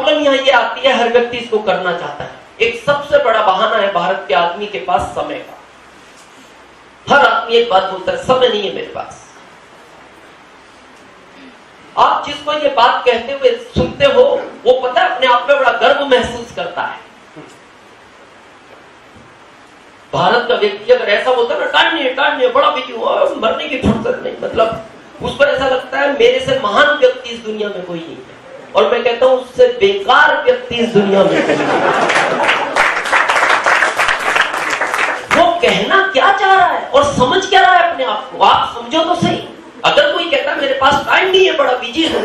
Problem यहाँ ये आती है, हर व्यक्ति इसको करना चाहता है। एक सबसे बड़ा बहाना है भारत के आदमी के पास समय का। हर आदमी एक बात बोलता है, समय नहीं है मेरे पास। आप जिसको ये बात कहते हुए सुनते हो, वो पता है अपने आप में बड़ा गर्व महसूस करता है। भारत का व्यक्ति अगर ऐसा बोलता है ना, टाइम नहीं है, बड़ा बिजी हुआ, मरने की फुर्सत नहीं, मतलब उसको ऐसा लगता है मेरे से महान व्यक्ति इस दुनिया में कोई नहीं है। और मैं कहता हूं उससे बेकार व्यक्ति इस दुनिया में कोई नहीं है। वो कहना क्या चाह रहा है और समझ क्या रहा है अपने आप को, आप समझो तो सही। अगर कोई कहता है मेरे पास टाइम नहीं है, बड़ा बिजी है,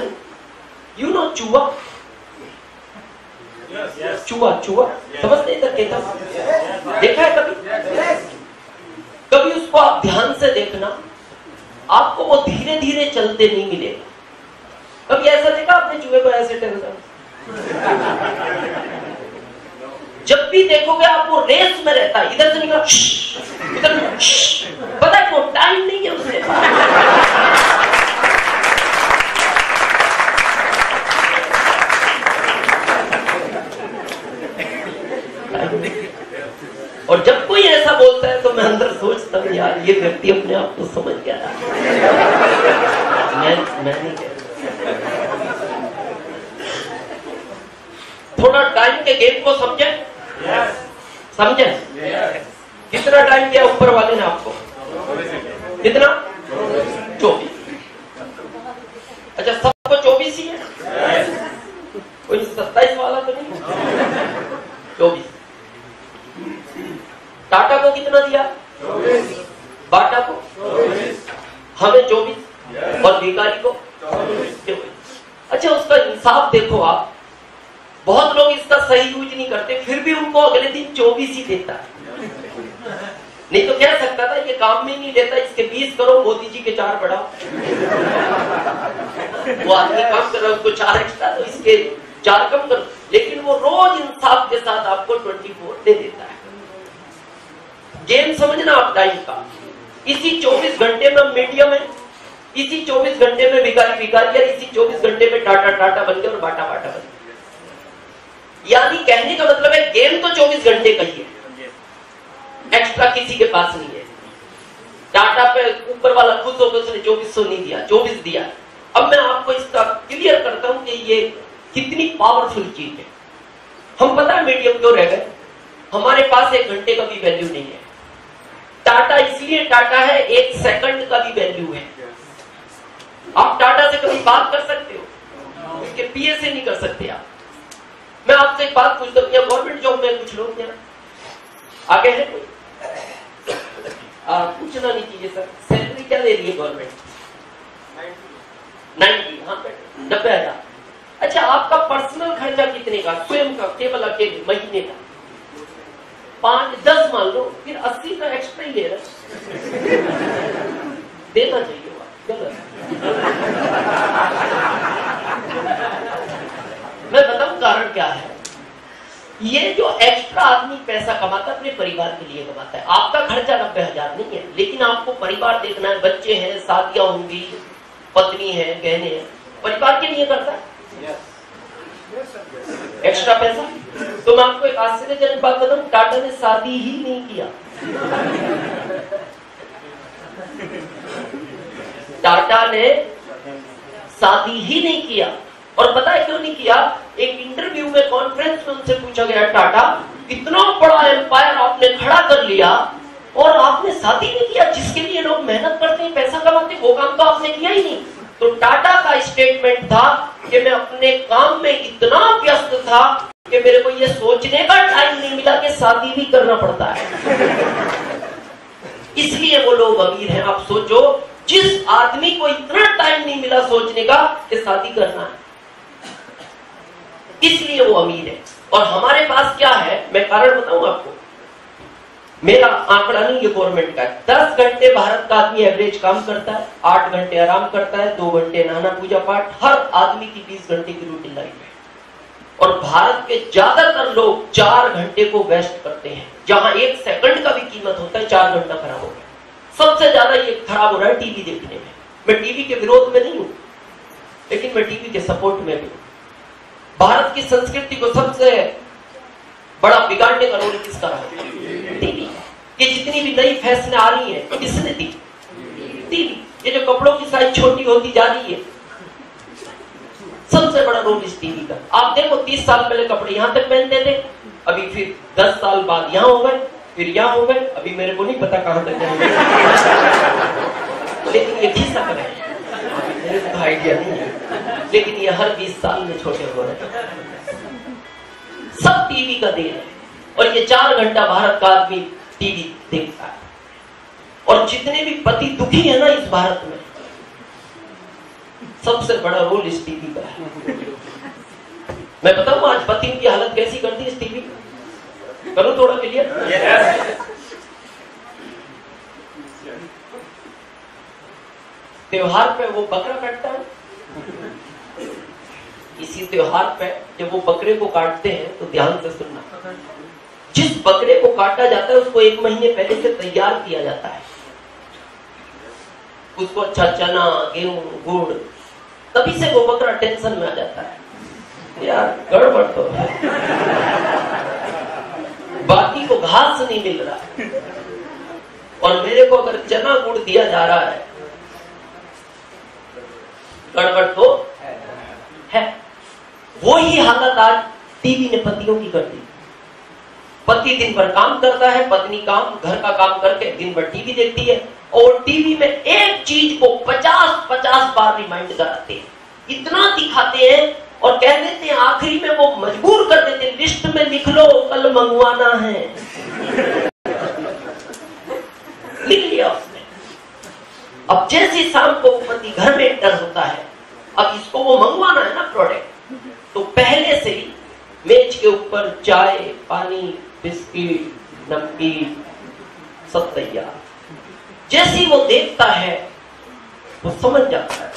यू नो चूहा, चूहा समझ नहीं सकते, देखा है कभी उसको आप ध्यान से देखना, आपको वो धीरे धीरे चलते नहीं मिलेगा। कभी ऐसा देखा आपने चूहे को ऐसे टहलता? जब भी देखोगे आप वो रेस में रहता है, इधर से निकला इधर, पता है वो टाइम नहीं है उसके और जब कोई ऐसा बोलता है तो मैं अंदर सोचता हूँ यार ये व्यक्ति अपने आप को समझ गया। मैं नहीं कह, थोड़ा टाइम के गेम को समझे, समझे? कितना टाइम दिया ऊपर वाले ने आपको? कितना? 24। अच्छा, सबको 24 ही है, कोई 27 वाला तो नहीं? 24। टाटा को कितना दिया? 24। बाटा को 24। हमें 24 और भिखारी को 24। अच्छा, उसका इंसाफ देखो आप, बहुत लोग इसका सही यूज नहीं करते, फिर भी उनको अगले दिन 24 ही देता है। नहीं तो कह सकता था ये काम में नहीं लेता, इसके 20 करो, मोदी जी के 4 बढ़ाओ। वो आदमी काम कर रहा है, उसको 4 एक्स्ट्रा, तो इसके 4 कम करो। लेकिन वो रोज इंसाफ के साथ आपको 24 दे देता है। गेम समझना आप टाइम का। इसी 24 घंटे में मीडियम है, इसी 24 घंटे में भिखारी भिखारी, इसी 24 घंटे में टाटा टाटा बन गया और बाटा बाटा बन गया। यानी कहने का मतलब है गेम तो 24 घंटे का ही है, एक्स्ट्रा किसी के पास नहीं है। टाटा पे ऊपर वाला खुश होकर उसने 2400 नहीं दिया, 24 दिया। अब मैं आपको इसका क्लियर करता हूं कि ये कितनी पावरफुल चीज है। हम पता है मीडियम क्यों रह गए? हमारे पास 1 घंटे का भी वैल्यू नहीं है। टाटा इसलिए टाटा है, 1 सेकंड का भी वैल्यू है। आप टाटा से कभी बात कर सकते हो? उसके पीए से नहीं कर सकते आप। मैं आपसे एक बात पूछता हूँ, गवर्नमेंट जॉब में कुछ लोग यहाँ आगे है कोई? पूछना नहीं चाहिए सर, सैलरी क्या दे रही है गवर्नमेंट? 90, हाँ 90,000। अच्छा, आपका पर्सनल खर्चा कितने का, स्वयं का, केवल अकेले महीने का? 5-10 मान लो, फिर 80 का एक्स्ट्रा ही ले रहा। देना चाहिए गलत। मैं बताऊं कारण क्या है। ये जो एक्स्ट्रा आदमी पैसा कमाता है अपने परिवार के लिए कमाता है। आपका खर्चा 90,000 नहीं है, लेकिन आपको परिवार देखना है, बच्चे हैं, शादियां होंगी, पत्नी है, गहने हैं, परिवार के लिए करता है एक्स्ट्रा पैसा। तो मैं आपको एक आश्चर्यजनक बात बताऊं, टाटा ने शादी ही नहीं किया। टाटा ने शादी ही नहीं किया। और पता है क्यों नहीं किया? एक इंटरव्यू में, कॉन्फ्रेंस में उनसे पूछा गया, टाटा इतना बड़ा एम्पायर आपने खड़ा कर लिया और आपने शादी नहीं किया, जिसके लिए लोग मेहनत करते हैं, पैसा कमाते हैं, वो काम तो आपने किया ही नहीं। तो टाटा का स्टेटमेंट था कि मैं अपने काम में इतना व्यस्त था कि मेरे को ये सोचने का टाइम नहीं मिला कि शादी भी करना पड़ता है। इसलिए वो लोग अमीर हैं। आप सोचो, जिस आदमी को इतना टाइम नहीं मिला सोचने का कि शादी करना है, इसलिए वो अमीर है। और हमारे पास क्या है, मैं कारण बताऊं आपको। मेरा आंकड़ा नहीं, ये गवर्नमेंट का है। 10 घंटे भारत का आदमी एवरेज काम करता है, 8 घंटे आराम करता है, 2 घंटे नहाना पूजा पाठ। हर आदमी की 20 घंटे की रूटीन लाइफ है। और भारत के ज्यादातर लोग 4 घंटे को वेस्ट करते हैं, जहां 1 सेकंड का भी कीमत होता है। 4 घंटा खराब हो गया। सबसे ज्यादा ये खराब हो रहा है टीवी देखने में। मैं टीवी के विरोध में नहीं हूं, लेकिन मैं टीवी के सपोर्ट में भी हूं। भारत की संस्कृति को सबसे बड़ा बिगाड़ने का रोल किसका रहा? टीवी। ये जितनी भी नई फैशन आ रही है किसने दी? टीवी। ये जो कपड़ों की साइज छोटी होती जा रही है, सबसे बड़ा रोल इस टीवी का। आप देखो 30 साल पहले कपड़े यहां तक पहनते थे, अभी फिर 10 साल बाद यहां हो गए, फिर यहां हो गए, अभी मेरे को नहीं पता कहां तक जाएंगे। लेकिन ये घिसा कर मेरे को आइडिया नहीं है, लेकिन ये हर 20 साल में छोटे हो रहे हैं। सब टीवी का देन है। और ये 4 घंटा भारत का आदमी टीवी देखता है। और जितने भी पति दुखी है ना इस भारत में, सबसे बड़ा रोल इस टीवी का है। मैं बताऊं आज पति की हालत कैसी करती है इस टीवी? करो थोड़ा क्लियर। त्योहार पे वो बकरा काटता है, इसी त्योहार पे जब वो बकरे को काटते हैं तो ध्यान से सुनना, जिस बकरे को काटा जाता है उसको 1 महीने पहले से तैयार किया जाता है। उसको अच्छा चना, गेहूं, गुड़, तभी से वो बकरा टेंशन में आ जाता है, यार गड़बड़ तो है, बाकी को घास नहीं मिल रहा और मेरे को अगर चना गुड़ दिया जा रहा है, गड़बड़ तो है। वही हालत आज टीवी ने पतियों की कर दी। पति दिन भर काम करता है, पत्नी घर का काम करके दिन भर टीवी देखती है और टीवी में एक चीज को 50 बार रिमाइंड कराते हैं, इतना दिखाते हैं और कह देते हैं, आखिरी में वो मजबूर कर देते हैं, लिस्ट में लिख लो कल मंगवाना है। लिख लिया उसने। अब जैसे शाम को पति घर में एंटर होता है, अब इसको वो मंगवाना है ना प्रोडक्ट, तो पहले से ही मेज के ऊपर चाय, पानी, बिस्किट, नमकीन सब तैयार। जैसे वो देखता है वो समझ जाता है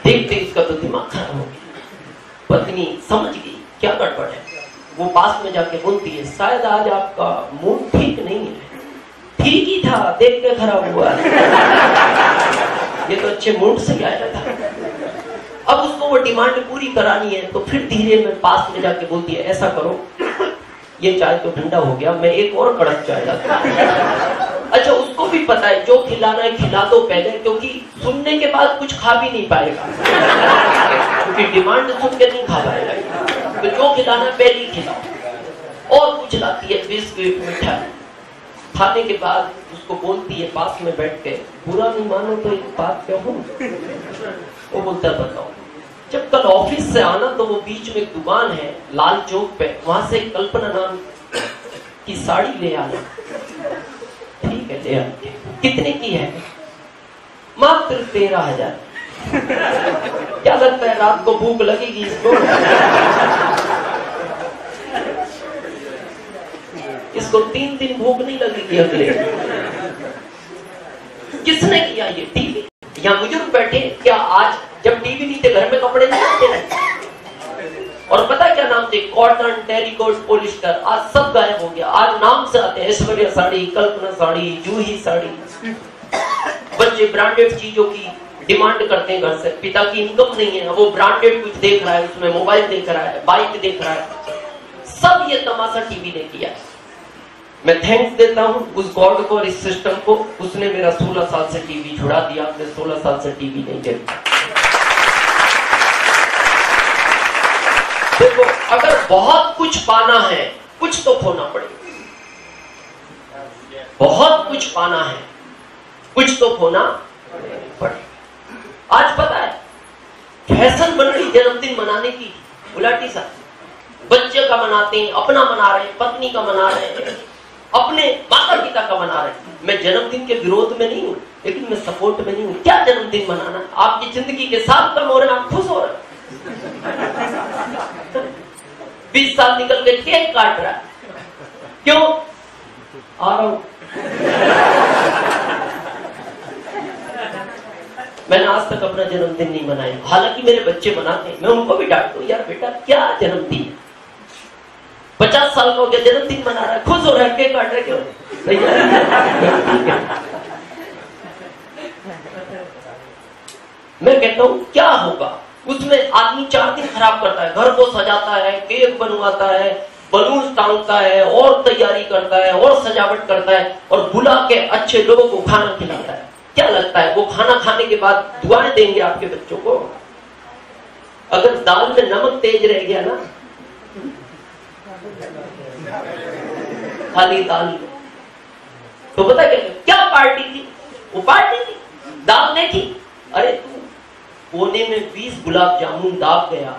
देखते इसका तो दिमाग खराब हो गया। पत्नी समझ गई क्या गड़बड़ है, वो पास में जाके बोलती है, शायद आज आपका मूड ठीक नहीं है। ठीक ही था, देख के खराब हुआ। ये तो अच्छे मूड से आया था। अब उसको वो डिमांड पूरी करानी है, तो फिर धीरे में पास में जाके बोलती है, ऐसा करो, ये चाय तो ठंडा हो गया, मैं एक और कड़क चाय लाता हूं। अच्छा, उसको भी पता है जो खिलाना है खिला दो पहले, क्योंकि सुनने के बाद कुछ खा भी नहीं पाएगा, क्योंकि डिमांड सुन के नहीं खा पाएगा। तो जो खिलाना है पहले ही खिलाओ। और कुछ लाती है, बिस्किट, मिठाई। खाने के बाद उसको बोलती है पास में बैठ के, बुरा नहीं मानो तो एक बात कहूं। वो बोलता है बताओ। जब कल ऑफिस से आना तो वो बीच में एक दुकान है लाल चौक पे, वहां से कल्पना नाम की साड़ी ले आना। ठीक है, ले आके। कितने की है? मात्र 13,000। क्या लगता है रात को भूख लगेगी इसको? इसको 3 दिन भूख नहीं लगेगी अगले। किसने किया ये? टीवी। यहाँ बुजुर्ग बैठे, क्या आज जब टीवी नहीं थे घर में कपड़े नहीं आते रहे? और पता क्या नाम थे? Cotton, terrycot, polyester. आज सब गायब हो गया। आज नाम से आते हैं, ऐश्वर्या साड़ी, कल्पना साड़ी, जूही साड़ी। बच्चे ब्रांडेड चीजों की डिमांड करते हैं घर से। पिता की इनकम नहीं है, वो ब्रांडेड कुछ देख रहा है, उसमें मोबाइल देख रहा है, बाइक देख रहा है। सब ये तमाशा टीवी ने किया। मैं थैंक्स देता हूं उस गॉड को और इस सिस्टम को, उसने मेरा 16 साल से टीवी छुड़ा दिया। मैं 16 साल से टीवी नहीं देखता। देखो, अगर बहुत कुछ पाना है, कुछ तो खोना पड़ेगा। बहुत कुछ पाना है, कुछ तो खोना पड़ेगा। आज पता है फैशन बन रही जन्मदिन मनाने की, उलाटी सा। बच्चे का मनाते हैं, अपना मना रहे हैं, पत्नी का मना रहे हैं, अपने माता पिता का मना रहे हैं। मैं जन्मदिन के विरोध में नहीं हूं, लेकिन मैं सपोर्ट में नहीं हूं। क्या जन्मदिन मनाना? आपकी जिंदगी के साल कम हो रहे हैं, आप खुश हो रहे हैं। 20 साल निकल गए, केक काट रहा है। क्यों? आ रहा हूं। मैंने आज तक अपना जन्मदिन नहीं मनाया, हालांकि मेरे बच्चे मनाते हैं। मैं उनको भी डांटता हूं, यार बेटा क्या जन्मदिन, 50 साल का हो गया, जन्मदिन मना रहा है, खुश हो रहा है, केक काट रहा है, क्यों? मैं कहता हूं क्या होगा उसमें। आदमी 4 दिन खराब करता है, घर को सजाता है, केक बनवाता है, बलून टांगता है और तैयारी करता है और सजावट करता है और बुला के अच्छे लोगों को खाना खिलाता है। क्या लगता है वो खाना खाने के बाद दुआएं देंगे आपके बच्चों को? अगर दाल में नमक तेज रह गया ना, खाली दाल, तो पता क्या पार्टी थी? वो पार्टी थी, दाल नहीं थी। अरे तू कोने में 20 गुलाब जामुन दाब गया,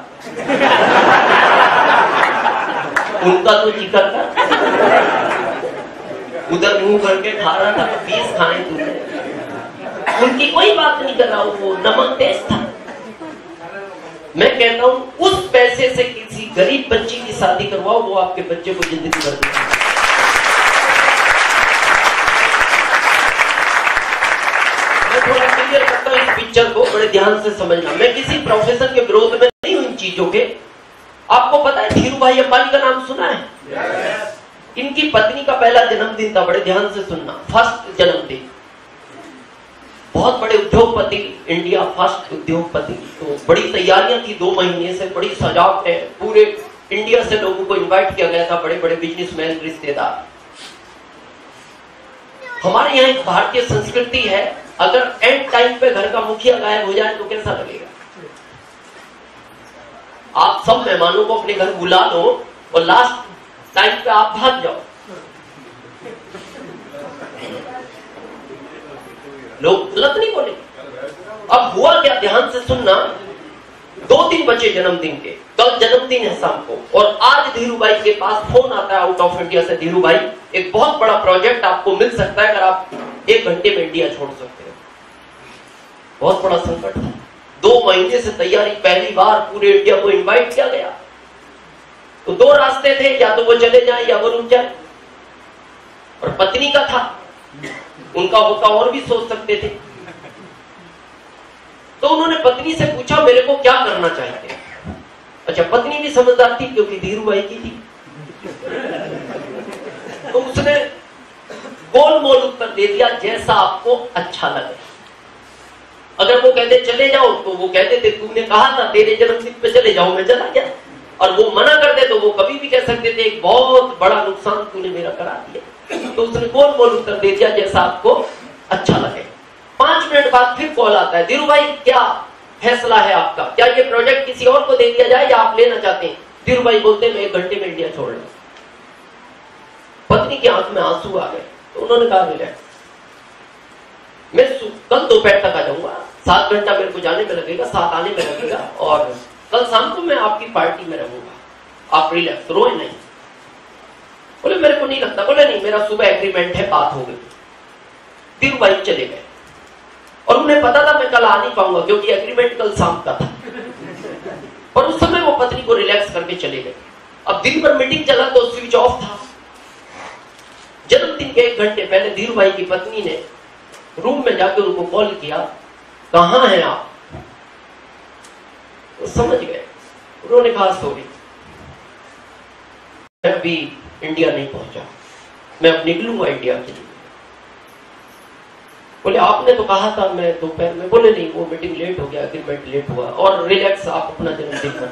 उनका तो जिक्र कर, उधर मुंह करके खा रहा था, 20 खाए तूने, उनकी कोई बात नहीं कर रहा हूं, वो नमक तेज था। मैं कहता हूं उस पैसे से किसी गरीब बच्ची की शादी करवाओ, वो आपके बच्चे को जिंदगी भर देगा। मैं थोड़ा क्लियर करता हूं इस पिक्चर को, बड़े ध्यान से समझना। मैं किसी प्रोफेशन के विरोध में नहीं हूं इन चीजों के। आपको पता है धीरू भाई अंबानी का नाम सुना है? इनकी पत्नी का पहला जन्मदिन था, बड़े ध्यान से सुनना, फर्स्ट जन्मदिन। बहुत बड़े उद्योगपति, इंडिया फर्स्ट उद्योगपति, तो बड़ी तैयारियां थी 2 महीने से, बड़ी सजावट है, पूरे इंडिया से लोगों को इनवाइट किया गया था, बड़े बड़े बिजनेसमैन, रिश्तेदार। हमारे यहाँ एक भारतीय संस्कृति है, अगर एंड टाइम पे घर का मुखिया गायब हो जाए तो कैसा लगेगा? आप सब मेहमानों को अपने घर बुला लो और लास्ट टाइम पे आप भाग जाओ, लोग गलत नहीं बोले। अब हुआ क्या, ध्यान से सुनना। 2 दिन बचे जन्मदिन के, कल जन्मदिन है शाम को, और आज धीरू भाई के पास फोन आता है आउट ऑफ इंडिया से, धीरू भाई एक बहुत बड़ा प्रोजेक्ट आपको मिल सकता है अगर आप 1 घंटे में इंडिया छोड़ सकते हो। बहुत बड़ा संकट था, 2 महीने से तैयारी, पहली बार पूरे इंडिया को इन्वाइट किया गया। तो 2 रास्ते थे, या तो वो चले जाए या वो रुक जाए, और पत्नी का था, उनका होता और भी सोच सकते थे। तो उन्होंने पत्नी से पूछा मेरे को क्या करना चाहिए। अच्छा, पत्नी भी समझदार थी क्योंकि धीरू भाई की थी, तो उसने गोल मोल उत्तर दे दिया, जैसा आपको अच्छा लगे। अगर वो कहते चले जाओ तो वो कहते थे तूने कहा था तेरे जन्मदिन पे चले जाओ, मैं चला गया। और वो मना कर दे तो वो कभी भी कह सकते थे एक बहुत बड़ा नुकसान तूने मेरा करा दिया। तो उसने गोल मोल उत्तर दे दिया, जैसा आपको अच्छा लगे। 5 मिनट बाद फिर कॉल आता है, धीरू भाई क्या फैसला है आपका, क्या ये प्रोजेक्ट किसी और को दे दिया जाए या आप लेना चाहते हैं? धीरू भाई बोलते मैं 1 घंटे में इंडिया छोड़ लूं। पत्नी की आंख में आंसू आ गए, तो उन्होंने कहा रिलैक्स, मैं कल दोपहर तक आ जाऊंगा, 7 घंटा मेरे को जाने में लगेगा, 7 आने में लगेगा, और कल शाम को मैं आपकी पार्टी में रहूंगा, आप रिलैक्स, रोए नहीं। बोले मेरे को नहीं लगता। बोले नहीं, मेरा सुबह एग्रीमेंट है, बात हो गई। धीरू भाई चले गए, और उन्हें पता था मैं कल आ नहीं पाऊंगा क्योंकि एग्रीमेंट कल शाम का था। और उस समय वो पत्नी को रिलैक्स करके चले गए। अब दिन भर मीटिंग चला तो स्विच ऑफ था। जन्मदिन के 1 घंटे पहले धीरू भाई की पत्नी ने रूम में जाकर उनको कॉल किया, कहां हैं आप? तो समझ गए। उन्होंने कहा सॉरी, मैं अभी इंडिया नहीं पहुंचा, मैं अब निकलूंगा इंडिया के लिए। बोले आपने तो कहा था मैं दोपहर में। बोले नहीं, वो मीटिंग लेट हो गया, एग्रीमेंट लेट हुआ, और रिलैक्स, आप अपना जन्मदिन कर।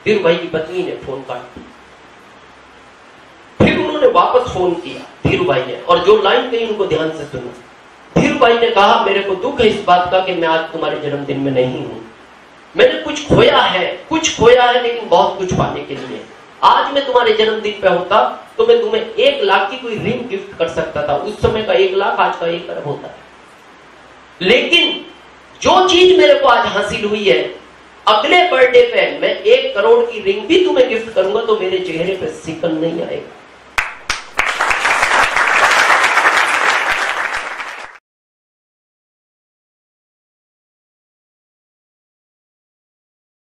धीरू भाई की पत्नी ने फोन काट दिया। फिर उन्होंने वापस फोन किया धीरू भाई ने, और जो लाइन गई उनको ध्यान से सुनो। धीरू भाई ने कहा मेरे को दुख है इस बात का कि मैं आज तुम्हारे जन्मदिन में नहीं हूं। मैंने कुछ खोया है, लेकिन बहुत कुछ पाने के लिए। आज मैं तुम्हारे जन्मदिन पे होता तो मैं तुम्हें 1 लाख की कोई रिंग गिफ्ट कर सकता था। उस समय का 1 लाख आज का 1 अरब होता है। लेकिन जो चीज मेरे को आज हासिल हुई है, अगले बर्थडे पे मैं 1 करोड़ की रिंग भी तुम्हें गिफ्ट करूंगा तो मेरे चेहरे पे सिकन नहीं आएगा।